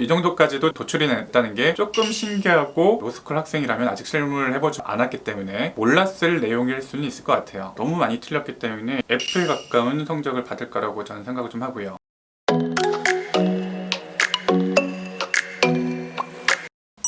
이 정도까지도 도출이 됐다는 게 조금 신기하고 로스쿨 학생이라면 아직 실무를 해보지 않았기 때문에 몰랐을 내용일 수는 있을 것 같아요. 너무 많이 틀렸기 때문에 F에 가까운 성적을 받을 거라고 저는 생각을 좀 하고요.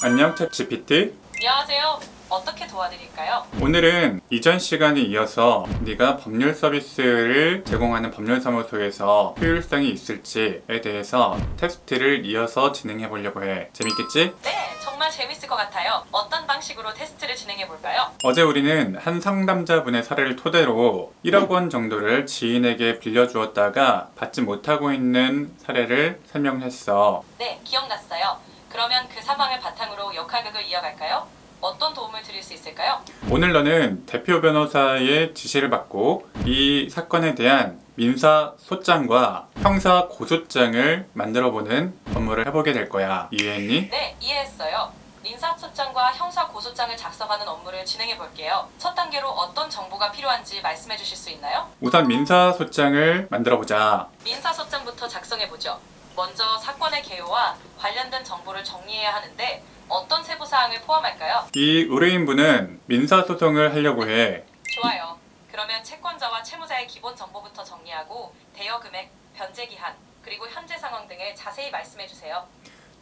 안녕 챗GPT. 안녕하세요. 어떻게 도와드릴까요? 오늘은 이전 시간에 이어서 네가 법률 서비스를 제공하는 법률사무소에서 효율성이 있을지에 대해서 테스트를 이어서 진행해 보려고 해. 재밌겠지? 네, 정말 재밌을 것 같아요. 어떤 방식으로 테스트를 진행해 볼까요? 어제 우리는 한 상담자분의 사례를 토대로 1억 원 정도를 지인에게 빌려주었다가 받지 못하고 있는 사례를 설명했어. 네, 기억났어요. 그러면 그 사망을 바탕으로 역할극을 이어갈까요? 어떤 도움을 드릴 수 있을까요? 오늘 너는 대표 변호사의 지시를 받고 이 사건에 대한 민사 소장과 형사 고소장을 만들어보는 업무를 해보게 될 거야. 이해했니? 네, 이해했어요. 민사소장과 형사고소장을 작성하는 업무를 진행해 볼게요. 첫 단계로 어떤 정보가 필요한지 말씀해 주실 수 있나요? 우선 민사 소장을 만들어보자. 민사소장부터 작성해 보죠. 먼저 사건의 개요와 관련된 정보를 정리해야 하는데 어떤 세부 사항을 포함할까요? 이 의뢰인분은 민사소송을 하려고 해. 좋아요. 그러면 채권자와 채무자의 기본 정보부터 정리하고 대여 금액, 변제 기한, 그리고 현재 상황 등을 자세히 말씀해 주세요.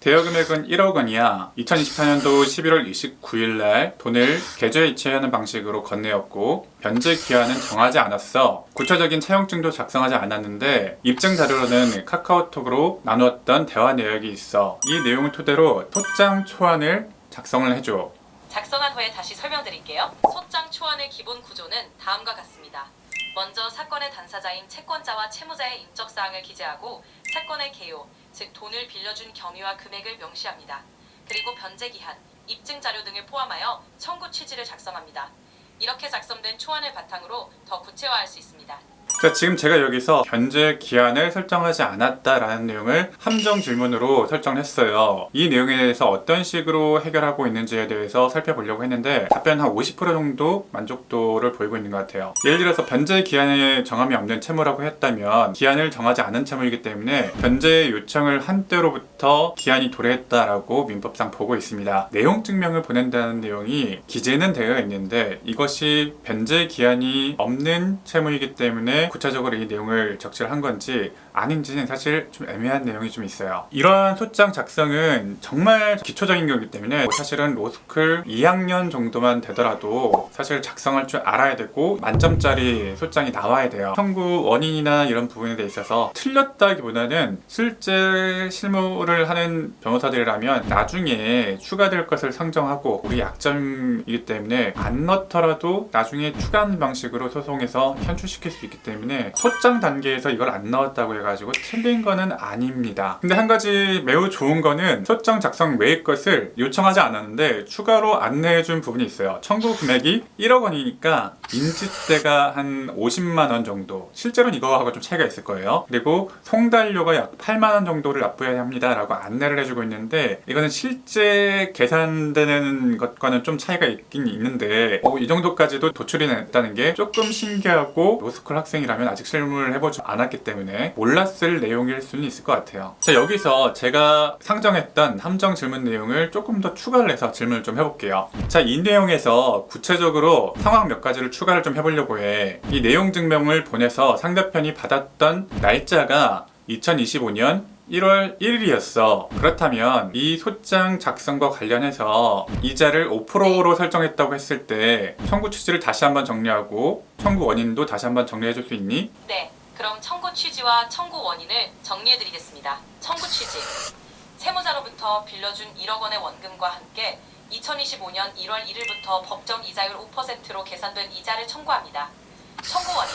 대여 금액은 1억 원이야. 2024년도 11월 29일 날 돈을 계좌 이체하는 방식으로 건네었고 변제 기한은 정하지 않았어. 구체적인 차용증도 작성하지 않았는데 입증 자료로는 카카오톡으로 나누었던 대화 내역이 있어. 이 내용을 토대로 소장 초안을 작성을 해줘. 작성한 후에 다시 설명드릴게요. 소장 초안의 기본 구조는 다음과 같습니다. 먼저 사건의 당사자인 채권자와 채무자의 인적 사항을 기재하고 사건의 개요, 즉 돈을 빌려준 경위와 금액을 명시합니다. 그리고 변제 기한, 입증 자료 등을 포함하여 청구 취지를 작성합니다. 이렇게 작성된 초안을 바탕으로 더 구체화할 수 있습니다. 자, 지금 제가 여기서 변제 기한을 설정하지 않았다라는 내용을 함정 질문으로 설정했어요. 이 내용에 대해서 어떤 식으로 해결하고 있는지에 대해서 살펴보려고 했는데 답변 한 50% 정도 만족도를 보이고 있는 것 같아요. 예를 들어서 변제 기한에 정함이 없는 채무라고 했다면 기한을 정하지 않은 채무이기 때문에 변제 요청을 한 때로부터 기한이 도래했다라고 민법상 보고 있습니다. 내용 증명을 보낸다는 내용이 기재는 되어 있는데 이것이 변제 기한이 없는 채무이기 때문에 구체적으로 이 내용을 적시를 한 건지 아닌지는 사실 좀 애매한 내용이 좀 있어요. 이러한 소장 작성은 정말 기초적인 거기 때문에 사실은 로스쿨 2학년 정도만 되더라도 사실 작성할 줄 알아야 되고 만점짜리 소장이 나와야 돼요. 청구 원인이나 이런 부분에 대해 있어서 틀렸다기보다는 실제 실무를 하는 변호사들이라면 나중에 추가될 것을 상정하고 우리 약점이기 때문에 안 넣더라도 나중에 추가하는 방식으로 소송에서 현출시킬 수 있기 때문에 소장 단계에서 이걸 안 넣었다고 해가지고 틀린 거는 아닙니다. 근데 한 가지 매우 좋은 거는 소장 작성 외의 것을 요청하지 않았는데 추가로 안내해준 부분이 있어요. 청구 금액이 1억 원이니까 인지대가 한 50만 원 정도, 실제로는 이거하고 좀 차이가 있을 거예요. 그리고 송달료가 약 8만 원 정도를 납부해야 합니다 라고 안내를 해주고 있는데 이거는 실제 계산되는 것과는 좀 차이가 있긴 있는데 이 정도까지도 도출이 됐다는 게 조금 신기하고 로스쿨 학생이라면 아직 실무를 해보지 않았기 때문에 몰랐을 내용일 수는 있을 것 같아요. 자, 여기서 제가 상정했던 함정 질문 내용을 조금 더 추가를 해서 질문을 좀 해볼게요. 자, 이 내용에서 구체적으로 상황 몇 가지를 추가를 좀 해보려고 해. 이 내용 증명을 보내서 상대편이 받았던 날짜가 2025년 1월 1일이었어. 그렇다면 이 소장 작성과 관련해서 이자를 5%로 설정했다고 했을 때 청구 취지를 다시 한번 정리하고 청구 원인도 다시 한번 정리해 줄 수 있니? 네, 그럼 청구 취지와 청구 원인을 정리해 드리겠습니다. 청구 취지. 채무자로부터 빌려준 1억 원의 원금과 함께 2025년 1월 1일부터 법정 이자율 5%로 계산된 이자를 청구합니다. 청구 원인.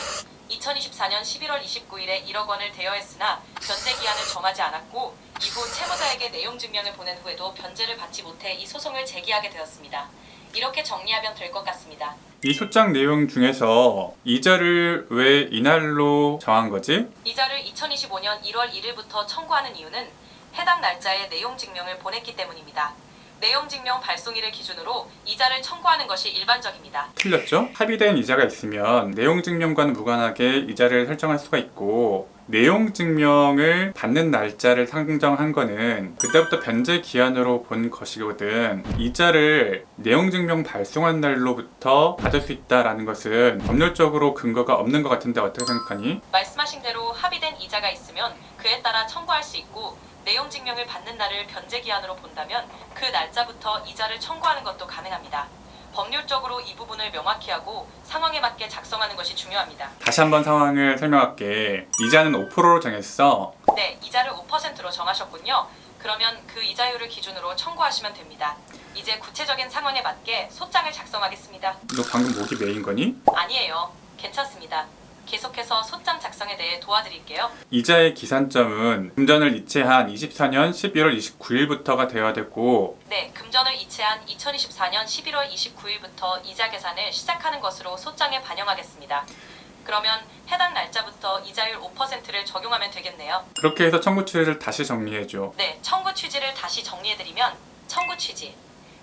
2024년 11월 29일에 1억 원을 대여했으나 변제 기한을 정하지 않았고 이후 채무자에게 내용 증명을 보낸 후에도 변제를 받지 못해 이 소송을 제기하게 되었습니다. 이렇게 정리하면 될 것 같습니다. 이 소장 내용 중에서 이자를 왜 이날로 정한 거지? 이자를 2025년 1월 1일부터 청구하는 이유는 해당 날짜에 내용 증명을 보냈기 때문입니다. 내용 증명 발송일을 기준으로 이자를 청구하는 것이 일반적입니다. 틀렸죠? 합의된 이자가 있으면 내용 증명과는 무관하게 이자를 설정할 수가 있고 내용 증명을 받는 날짜를 상정한 거는 그때부터 변제 기한으로 본 것이거든. 이자를 내용 증명 발송한 날로부터 받을 수 있다라는 것은 법률적으로 근거가 없는 것 같은데 어떻게 생각하니? 말씀하신 대로 합의된 이자가 있으면 그에 따라 청구할 수 있고, 내용 증명을 받는 날을 변제 기한으로 본다면 그 날짜부터 이자를 청구하는 것도 가능합니다. 법률적으로 이 부분을 명확히 하고 상황에 맞게 작성하는 것이 중요합니다. 다시 한번 상황을 설명할게. 이자는 5%로 정했어. 네, 이자를 5%로 정하셨군요. 그러면 그 이자율을 기준으로 청구하시면 됩니다. 이제 구체적인 상황에 맞게 소장을 작성하겠습니다. 너 방금 목이 메인 거니? 아니에요. 괜찮습니다. 계속해서 소장 작성에 대해 도와드릴게요. 이자의 기산점은 금전을 이체한 24년 11월 29일부터가 되어야 되고, 네, 금전을 이체한 2024년 11월 29일부터 이자 계산을 시작하는 것으로 소장에 반영하겠습니다. 그러면 해당 날짜부터 이자율 5%를 적용하면 되겠네요. 그렇게 해서 청구 취지를 다시 정리해줘. 네, 청구 취지를 다시 정리해드리면 청구 취지.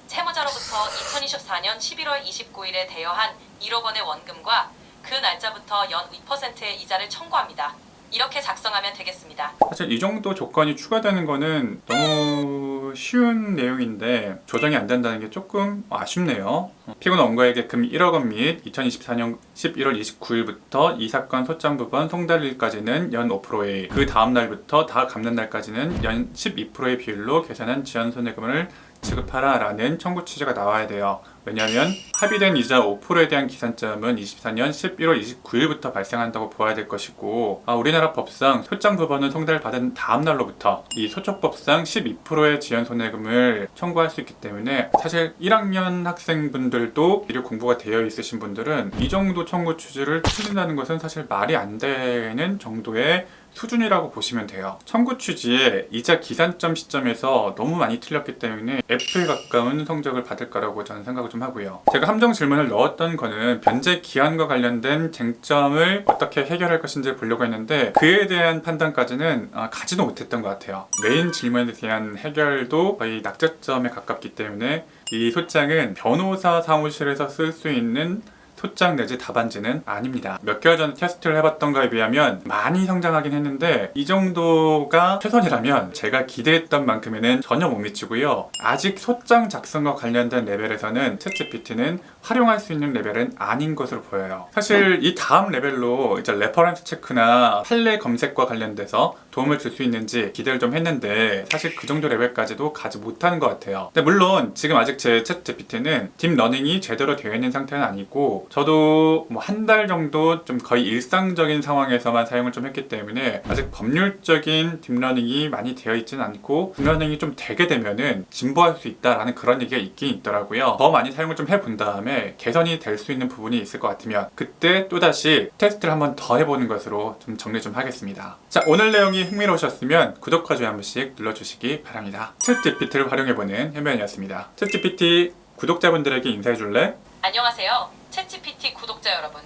채무자로부터 2024년 11월 29일에 대여한 1억 원의 원금과 그 날짜부터 연 2%의 이자를 청구합니다. 이렇게 작성하면 되겠습니다. 사실 이 정도 조건이 추가되는 거는 너무 쉬운 내용인데 조정이 안 된다는 게 조금 아쉽네요. 피고는 원고에게 금 1억 원 및 2024년 11월 29일부터 이 사건 소장 부분 송달일까지는 연 5%의, 그 다음 날부터 다 갚는 날까지는 연 12%의 비율로 계산한 지연 손해금을 지급하라 라는 청구 취지가 나와야 돼요. 왜냐하면 합의된 이자 5%에 대한 기산점은 24년 11월 29일부터 발생한다고 보아야 될 것이고, 우리나라 법상 소장 부분은 송달받은 다음 날로부터 이 소촉법상 12%의 지연 손해금을 청구할 수 있기 때문에 사실 1학년 학생분들도 미리 공부가 되어 있으신 분들은 이 정도 청구 취지를 틀린다는 것은 사실 말이 안 되는 정도의 수준이라고 보시면 돼요. 청구 취지에 이자 기산점 시점에서 너무 많이 틀렸기 때문에 F에 가까운 성적을 받을 거라고 저는 생각을 좀 하고요. 제가 함정 질문을 넣었던 거는 변제 기한과 관련된 쟁점을 어떻게 해결할 것인지 보려고 했는데 그에 대한 판단까지는 가지도 못했던 것 같아요. 메인 질문에 대한 해결도 거의 낙제점에 가깝기 때문에 이 소장은 변호사 사무실에서 쓸 수 있는 소장 내지 답안지는 아닙니다. 몇 개월 전에 테스트를 해봤던 거에 비하면 많이 성장하긴 했는데 이 정도가 최선이라면 제가 기대했던 만큼에는 전혀 못 미치고요. 아직 소장 작성과 관련된 레벨에서는 챗GPT는 활용할 수 있는 레벨은 아닌 것으로 보여요. 사실 이 다음 레벨로 이제 레퍼런스 체크나 판례 검색과 관련돼서 도움을 줄 수 있는지 기대를 좀 했는데 사실 그 정도 레벨까지도 가지 못하는 것 같아요. 근데 물론 지금 아직 제 챗GPT는 딥러닝이 제대로 되어 있는 상태는 아니고 저도 뭐 한 달 정도 좀 거의 일상적인 상황에서만 사용을 좀 했기 때문에 아직 법률적인 딥러닝이 많이 되어 있지는 않고 딥러닝이 좀 되게 되면은 진보할 수 있다라는 그런 얘기가 있긴 있더라고요. 더 많이 사용을 좀 해본 다음에 개선이 될 수 있는 부분이 있을 것 같으면 그때 또다시 테스트를 한번 더 해보는 것으로 좀 정리 좀 하겠습니다. 자, 오늘 내용이 흥미로우셨으면 구독과 좋아요 한 번씩 눌러주시기 바랍니다. 챗GPT를 활용해보는 현변이었습니다. 챗GPT 구독자분들에게 인사해줄래? 안녕하세요. 챗GPT 구독자 여러분.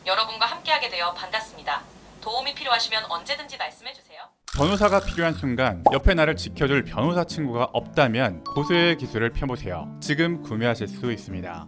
여러분과 함께하게 되어 반갑습니다. 도움이 필요하시면 언제든지 말씀해주세요. 변호사가 필요한 순간 옆에 나를 지켜줄 변호사 친구가 없다면 고수의 기술을 펴보세요. 지금 구매하실 수 있습니다.